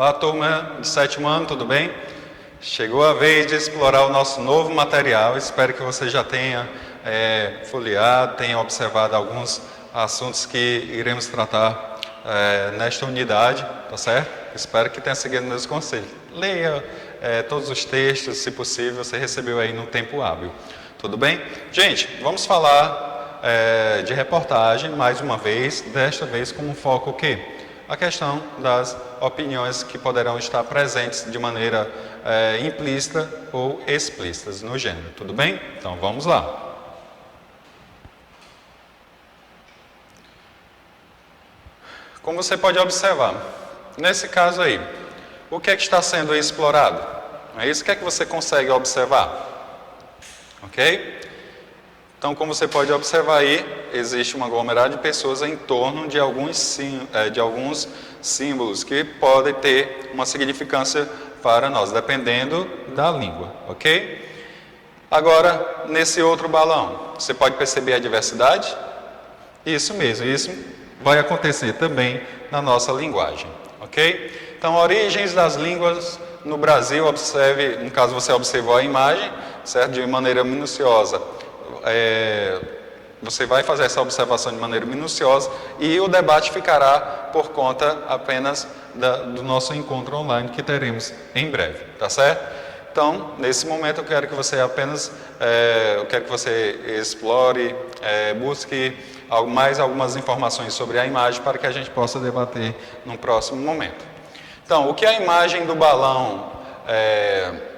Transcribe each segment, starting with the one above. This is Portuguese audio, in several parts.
Olá, turma de sétimo ano, tudo bem? Chegou a vez de explorar o nosso novo material. Espero que você já tenha folheado, tenha observado alguns assuntos que iremos tratar nesta unidade, tá certo? Espero que tenha seguido meus conselhos. Leia todos os textos, se possível, você recebeu aí no tempo hábil. Tudo bem? Gente, vamos falar de reportagem mais uma vez, desta vez com um foco o quê? A questão das opiniões que poderão estar presentes de maneira implícita ou explícita no gênero. Tudo bem? Então vamos lá. Como você pode observar, nesse caso aí, o que é que está sendo explorado? É isso que você consegue observar. Ok? Então, como você pode observar aí, existe uma aglomerada de pessoas em torno de alguns símbolos que podem ter uma significância para nós, dependendo da língua, ok? Agora, nesse outro balão, você pode perceber a diversidade? Isso mesmo, isso vai acontecer também na nossa linguagem, ok? Então, origens das línguas no Brasil, observe, no caso você observou a imagem, certo? De maneira minuciosa. Você vai fazer essa observação de maneira minuciosa e o debate ficará por conta apenas do nosso encontro online que teremos em breve, tá certo? Então, nesse momento eu quero que você apenas, explore, busque mais algumas informações sobre a imagem para que a gente possa debater no próximo momento. Então, o que a imagem do balão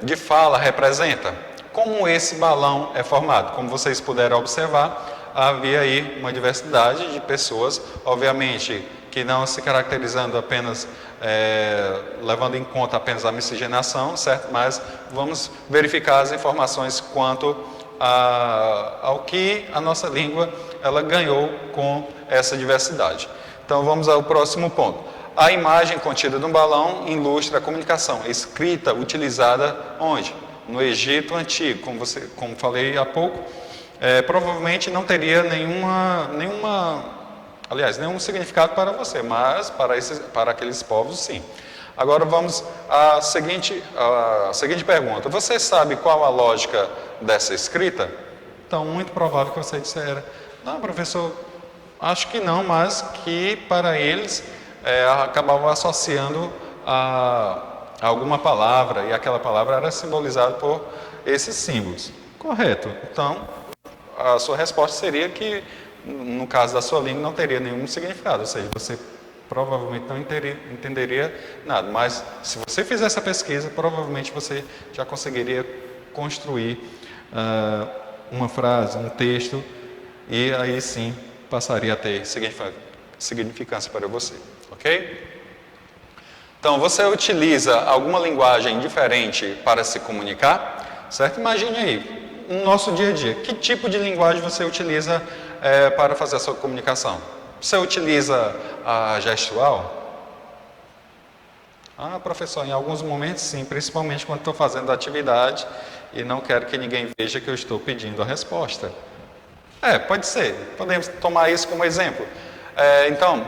de fala representa? Como esse balão é formado? Como vocês puderam observar, havia aí uma diversidade de pessoas, obviamente que não se caracterizando apenas, levando em conta apenas a miscigenação, certo? Mas vamos verificar as informações quanto ao que a nossa língua ela ganhou com essa diversidade. Então vamos ao próximo ponto. A imagem contida no balão ilustra a comunicação escrita utilizada onde? No Egito Antigo, como falei há pouco, provavelmente não teria nenhum significado para você, mas para aqueles povos sim. Agora vamos à seguinte pergunta. Você sabe qual a lógica dessa escrita? Então, muito provável que você dissera, não, professor, acho que não, mas que para eles acabavam associando a alguma palavra, e aquela palavra era simbolizada por esses símbolos. Correto. Então, a sua resposta seria que, no caso da sua língua, não teria nenhum significado, ou seja, você provavelmente não entenderia nada. Mas, se você fizer essa pesquisa, provavelmente você já conseguiria construir uma frase, um texto, e aí sim passaria a ter significância para você. Ok? Então, você utiliza alguma linguagem diferente para se comunicar, certo? Imagine aí, no nosso dia a dia, que tipo de linguagem você utiliza para fazer a sua comunicação? Você utiliza a gestual? Ah, professor, em alguns momentos sim, principalmente quando estou fazendo atividade e não quero que ninguém veja que eu estou pedindo a resposta. Pode ser, podemos tomar isso como exemplo. Então,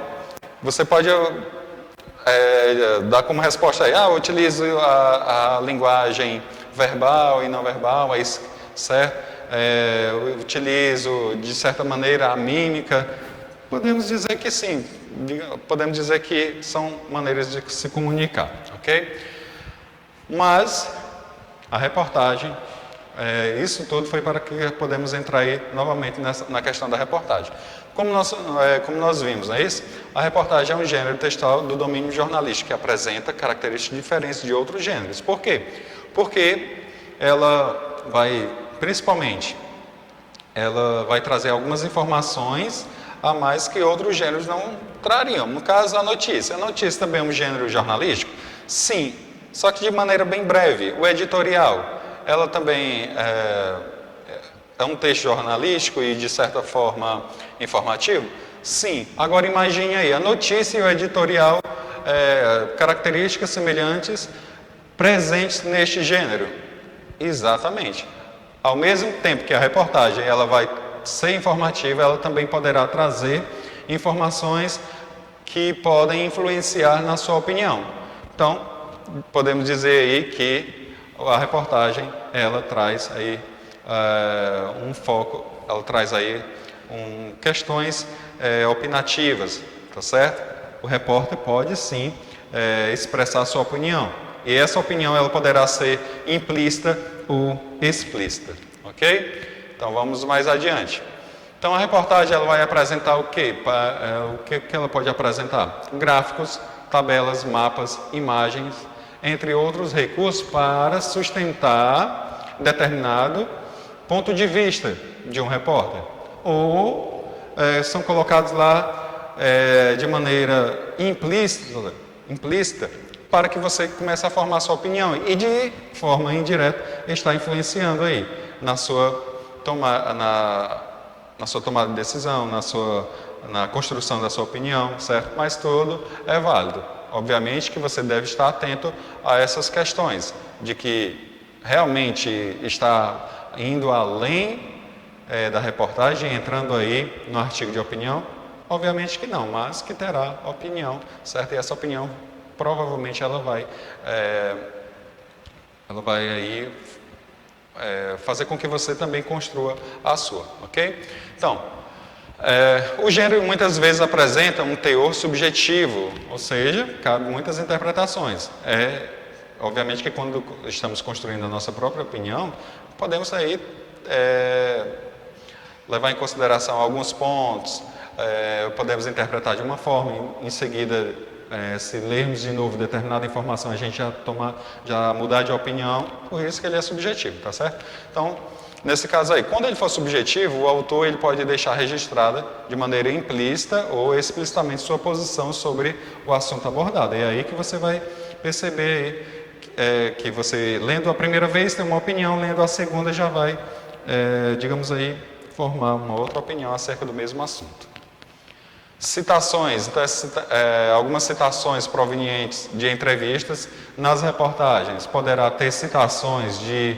você pode dar como resposta aí, eu utilizo a linguagem verbal e não verbal, certo? Eu utilizo, de certa maneira, a mímica. Podemos dizer que sim, podemos dizer que são maneiras de se comunicar, ok? Mas a reportagem, isso tudo foi para que podemos entrar aí novamente na questão da reportagem. Como nós vimos, não é isso? A reportagem é um gênero textual do domínio jornalístico que apresenta características diferentes de outros gêneros. Por quê? Porque ela vai, principalmente, ela vai trazer algumas informações a mais que outros gêneros não trariam. No caso, a notícia. A notícia também é um gênero jornalístico? Sim, só que de maneira bem breve. O editorial, ela também é um texto jornalístico e, de certa forma, informativo? Sim. Agora, imagine aí, a notícia e o editorial, características semelhantes, presentes neste gênero. Exatamente. Ao mesmo tempo que a reportagem ela vai ser informativa, ela também poderá trazer informações que podem influenciar na sua opinião. Então, podemos dizer aí que a reportagem, ela traz aí um foco, ela traz aí questões opinativas, tá certo? O repórter pode sim expressar sua opinião. E essa opinião ela poderá ser implícita ou explícita, ok? Então vamos mais adiante. Então a reportagem ela vai apresentar o quê? O que ela pode apresentar? Gráficos, tabelas, mapas, imagens, entre outros recursos para sustentar determinado ponto de vista de um repórter. Ou são colocados lá de maneira implícita para que você comece a formar sua opinião e de forma indireta está influenciando aí na sua tomada de decisão, na construção da sua opinião, certo? Mas tudo é válido. Obviamente que você deve estar atento a essas questões, de que realmente está indo além da reportagem, entrando aí no artigo de opinião. Obviamente que não, mas que terá opinião, certo? E essa opinião provavelmente ela vai aí fazer com que você também construa a sua, ok? Então, o gênero muitas vezes apresenta um teor subjetivo, ou seja, cabe muitas interpretações. Obviamente que quando estamos construindo a nossa própria opinião, podemos aí levar em consideração alguns pontos, podemos interpretar de uma forma, em seguida, se lermos de novo determinada informação, a gente já mudar de opinião, por isso que ele é subjetivo, tá certo? Então, nesse caso aí, quando ele for subjetivo, o autor ele pode deixar registrada de maneira implícita ou explicitamente sua posição sobre o assunto abordado. É aí que você vai perceber que você, lendo a primeira vez, tem uma opinião, lendo a segunda já vai, digamos aí, formar uma outra opinião acerca do mesmo assunto. Citações, então, algumas citações provenientes de entrevistas nas reportagens. Poderá ter citações de,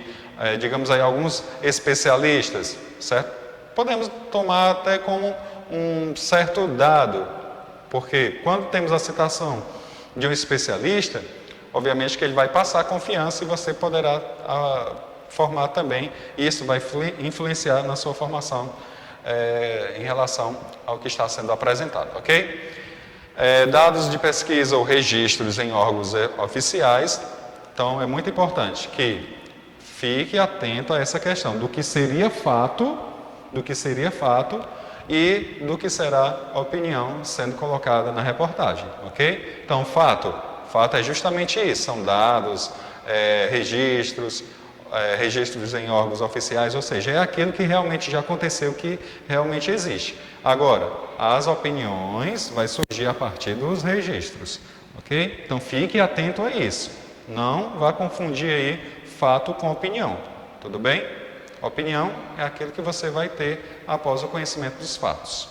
digamos aí, alguns especialistas, certo? Podemos tomar até como um certo dado, porque quando temos a citação de um especialista, obviamente que ele vai passar confiança e você poderá formar também, e isso vai influenciar na sua formação em relação ao que está sendo apresentado, ok? Dados de pesquisa ou registros em órgãos oficiais, então é muito importante que fique atento a essa questão do que seria fato e do que será opinião sendo colocada na reportagem, ok? Então, fato é justamente isso, são dados, registros em órgãos oficiais, ou seja, é aquilo que realmente já aconteceu, que realmente existe. Agora, as opiniões vai surgir a partir dos registros, ok? Então, fique atento a isso. Não vá confundir aí fato com opinião, tudo bem? Opinião é aquilo que você vai ter após o conhecimento dos fatos.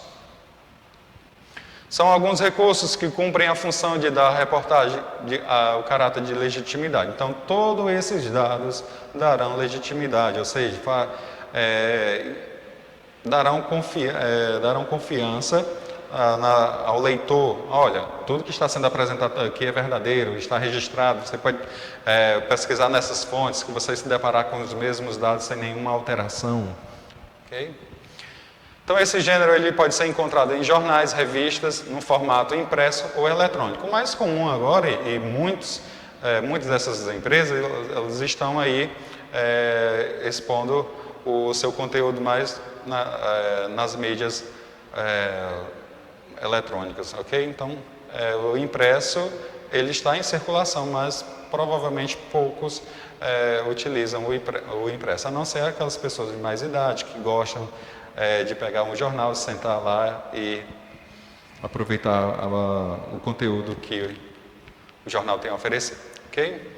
São alguns recursos que cumprem a função de dar à reportagem o caráter de legitimidade. Então, todos esses dados darão legitimidade, ou seja, darão confiança ao leitor. Olha, tudo que está sendo apresentado aqui é verdadeiro, está registrado. Você pode pesquisar nessas fontes que você se deparar com os mesmos dados sem nenhuma alteração. Ok? Então, esse gênero ele pode ser encontrado em jornais, revistas, no formato impresso ou eletrônico. O mais comum agora, e muitas dessas empresas, elas estão aí expondo o seu conteúdo mais nas mídias eletrônicas, ok? Então, o impresso, ele está em circulação, mas provavelmente poucos utilizam o impresso, a não ser aquelas pessoas de mais idade que gostam de pegar um jornal, sentar lá e aproveitar o conteúdo que o jornal tem a oferecer, ok?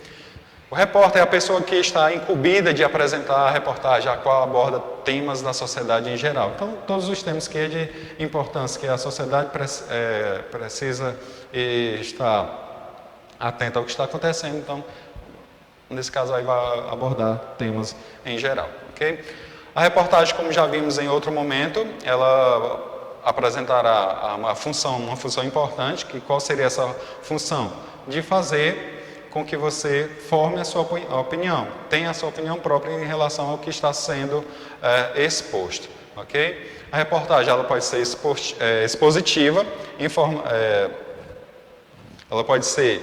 O repórter é a pessoa que está incumbida de apresentar a reportagem, a qual aborda temas da sociedade em geral. Então, todos os temas que é de importância que a sociedade precisa estar atenta ao que está acontecendo. Então, nesse caso aí vai abordar temas em geral, ok? A reportagem, como já vimos em outro momento, ela apresentará uma função importante, que qual seria essa função? De fazer com que você forme a sua opinião, tenha a sua opinião própria em relação ao que está sendo exposto, ok? A reportagem ela pode ser expositiva, ela pode ser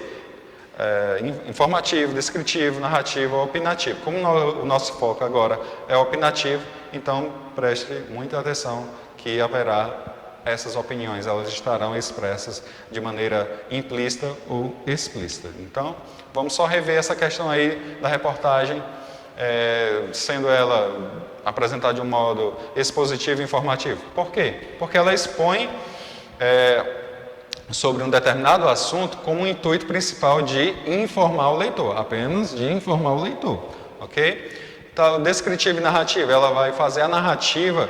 informativo, descritivo, narrativo ou opinativo. Como o nosso foco agora é opinativo, então preste muita atenção que haverá essas opiniões, elas estarão expressas de maneira implícita ou explícita. Então, vamos só rever essa questão aí da reportagem, sendo ela apresentada de um modo expositivo e informativo. Por quê? Porque ela expõe sobre um determinado assunto com o intuito principal de informar o leitor, apenas de informar o leitor, ok? Então, descritiva e narrativa, ela vai fazer a narrativa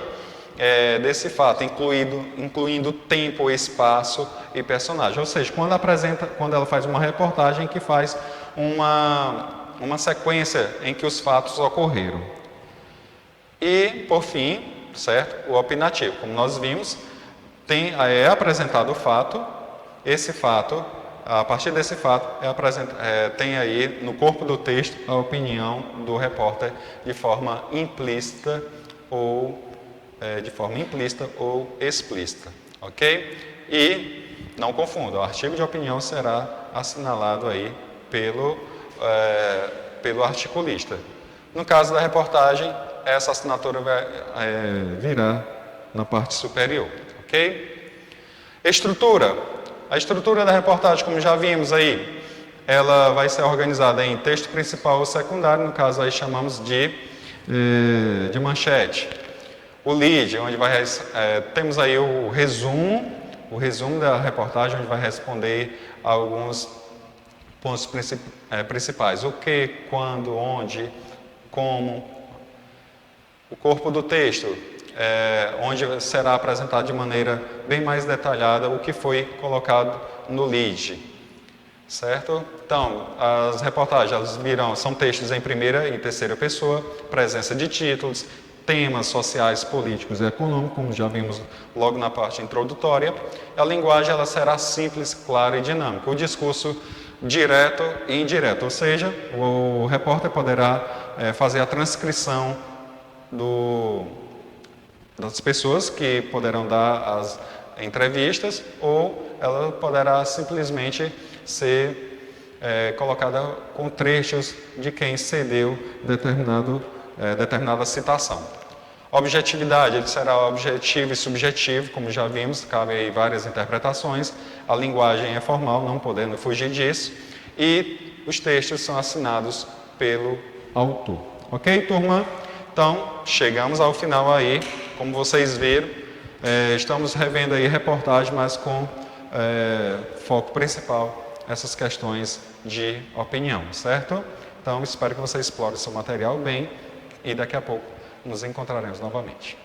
desse fato, incluindo tempo, espaço e personagem. Ou seja, quando ela faz uma reportagem que faz uma sequência em que os fatos ocorreram. E, por fim, certo? O opinativo, como nós vimos, é apresentado o fato, esse fato, a partir desse fato, tem aí no corpo do texto a opinião do repórter de forma implícita ou explícita, ok? E não confunda, o artigo de opinião será assinalado aí pelo articulista. No caso da reportagem, essa assinatura virá na parte superior, ok? Estrutura. A estrutura da reportagem, como já vimos aí, ela vai ser organizada em texto principal ou secundário, no caso aí chamamos de manchete. O lead, onde temos aí o resumo da reportagem, onde vai responder a alguns pontos principais. O que, quando, onde, como. O corpo do texto, onde será apresentado de maneira bem mais detalhada o que foi colocado no lead, certo? Então, as reportagens são textos em primeira e terceira pessoa, presença de títulos, temas sociais, políticos e econômicos, como já vimos logo na parte introdutória. A linguagem ela será simples, clara e dinâmica. O discurso direto e indireto, ou seja, o repórter poderá fazer a transcrição das pessoas que poderão dar as entrevistas, ou ela poderá simplesmente ser colocada com trechos de quem cedeu determinada citação. Objetividade, ele será objetivo e subjetivo, como já vimos, cabe aí várias interpretações. A linguagem é formal, não podendo fugir disso. E os textos são assinados pelo autor. Ok, turma? Então, chegamos ao final aí. Como vocês viram, estamos revendo aí reportagem, mas com foco principal essas questões de opinião, certo? Então, espero que vocês explorem seu material bem e daqui a pouco nos encontraremos novamente.